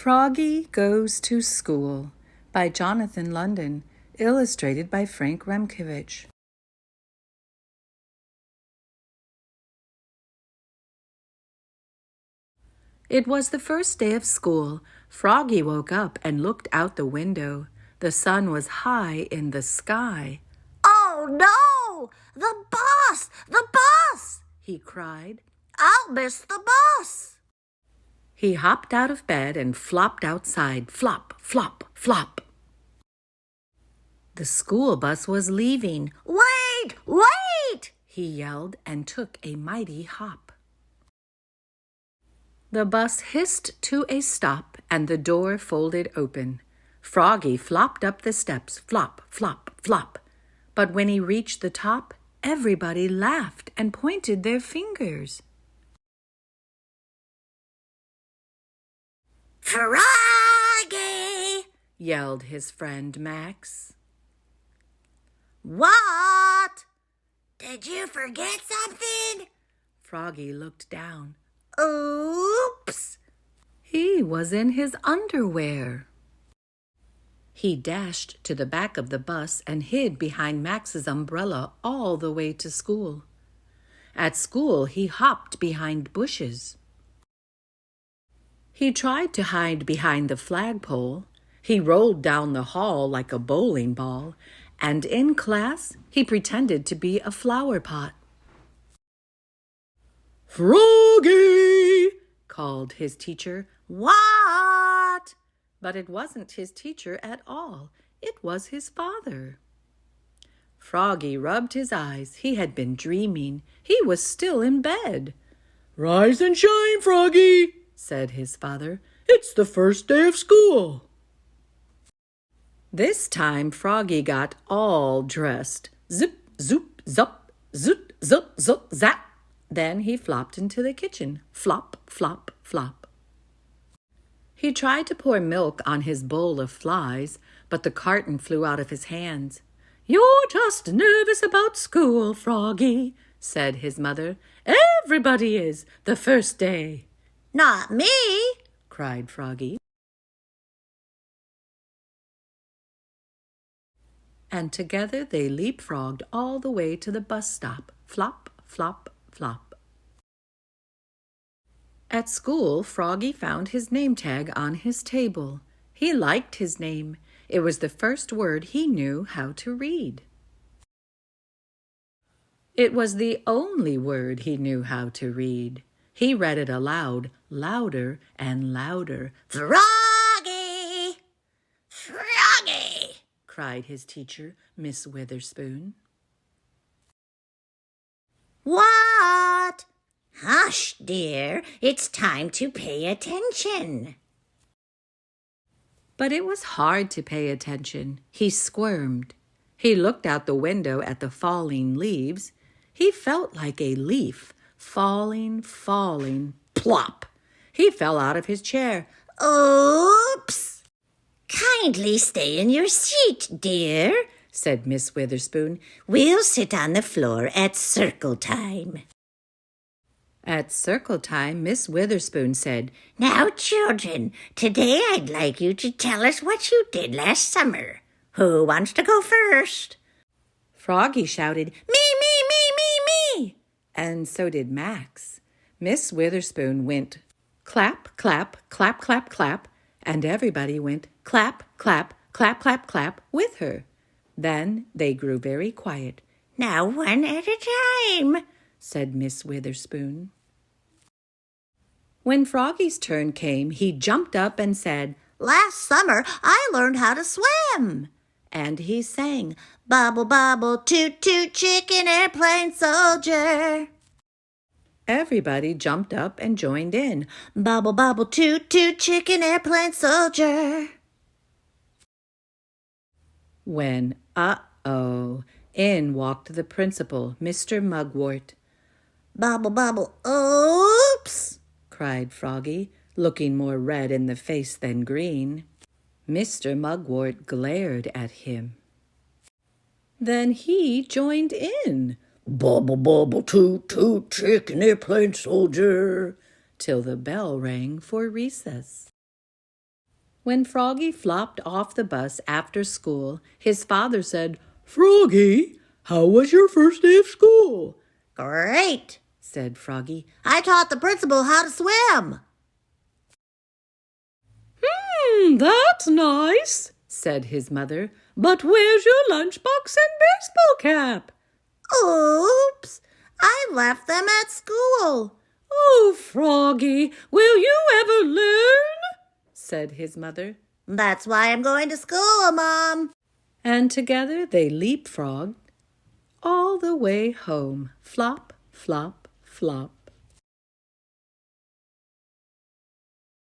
Froggy Goes to School by Jonathan London, illustrated by Frank Remkevich. It was the first day of school. Froggy woke up and looked out the window. The sun was high in the sky. "Oh, no! The bus! The bus!" he cried. "I'll miss the bus!" He hopped out of bed and flopped outside. Flop, flop, flop. The school bus was leaving. "Wait! Wait!" he yelled and took a mighty hop. The bus hissed to a stop and the door folded open. Froggy flopped up the steps, flop, flop, flop. But when he reached the top, everybody laughed and pointed their fingers. "Froggy!" yelled his friend Max. "What? Did you forget something?" Froggy looked down. "Oops!" He was in his underwear. He dashed to the back of the bus and hid behind Max's umbrella all the way to school. At school, he hopped behind bushes. He tried to hide behind the flagpole. He rolled down the hall like a bowling ball, and in class, he pretended to be a flower pot. "Froggy!" called his teacher. "What?" But it wasn't his teacher at all. It was his father. Froggy rubbed his eyes. He had been dreaming. He was still in bed. "Rise and shine, Froggy," said his father. "It's the first day of school." This time Froggy got all dressed. Zip, zoop, zup, zoot, zup, zup, zap. Then he flopped into the kitchen. Flop, flop, flop. He tried to pour milk on his bowl of flies, but the carton flew out of his hands. "You're just nervous about school, Froggy," said his mother. "Everybody is, the first day." "Not me!" cried Froggy. And together they leapfrogged all the way to the bus stop. Flop, flop, flop. At school, Froggy found his name tag on his table. He liked his name. It was the first word he knew how to read. It was the only word he knew how to read. He read it aloud, louder and louder. "Froggy! Froggy!" cried his teacher, Miss Witherspoon. "What?" "Hush, dear. It's time to pay attention." But it was hard to pay attention. He squirmed. He looked out the window at the falling leaves. He felt like a leaf, falling, falling. Plop! He fell out of his chair. "Oops!" "Kindly stay in your seat, dear," said Miss Witherspoon. "We'll sit on the floor at circle time." At circle time, Miss Witherspoon said, "Now, children, today I'd like you to tell us what you did last summer. Who wants to go first?" Froggy shouted, "Me, me, me, me, me!" And so did Max. Miss Witherspoon went clap, clap, clap, clap, clap, and everybody went clap, clap, clap, clap, clap with her. Then they grew very quiet. "Now, one at a time," said Miss Witherspoon. When Froggy's turn came, he jumped up and said, "Last summer I learned how to swim." And he sang, "Bubble, bubble, toot, toot, chicken airplane soldier." Everybody jumped up and joined in. "Bubble, bubble, toot, toot, chicken airplane soldier." When, in walked the principal, Mr. Mugwort. "Bubble, bubble, oops!" cried Froggy, looking more red in the face than green. Mr. Mugwort glared at him. Then he joined in. "Bubble, bubble, toot, toot, chicken airplane soldier," till the bell rang for recess. When Froggy flopped off the bus after school, his father said, "Froggy, how was your first day of school?" "Great," said Froggy. "I taught the principal how to swim." That's nice," said his mother. "But where's your lunchbox and baseball cap?" "Oops, I left them at school." "Oh, Froggy, will you ever learn?" said his mother. "That's why I'm going to school, Mom." And together they leapfrogged all the way home. Flop, flop, flop.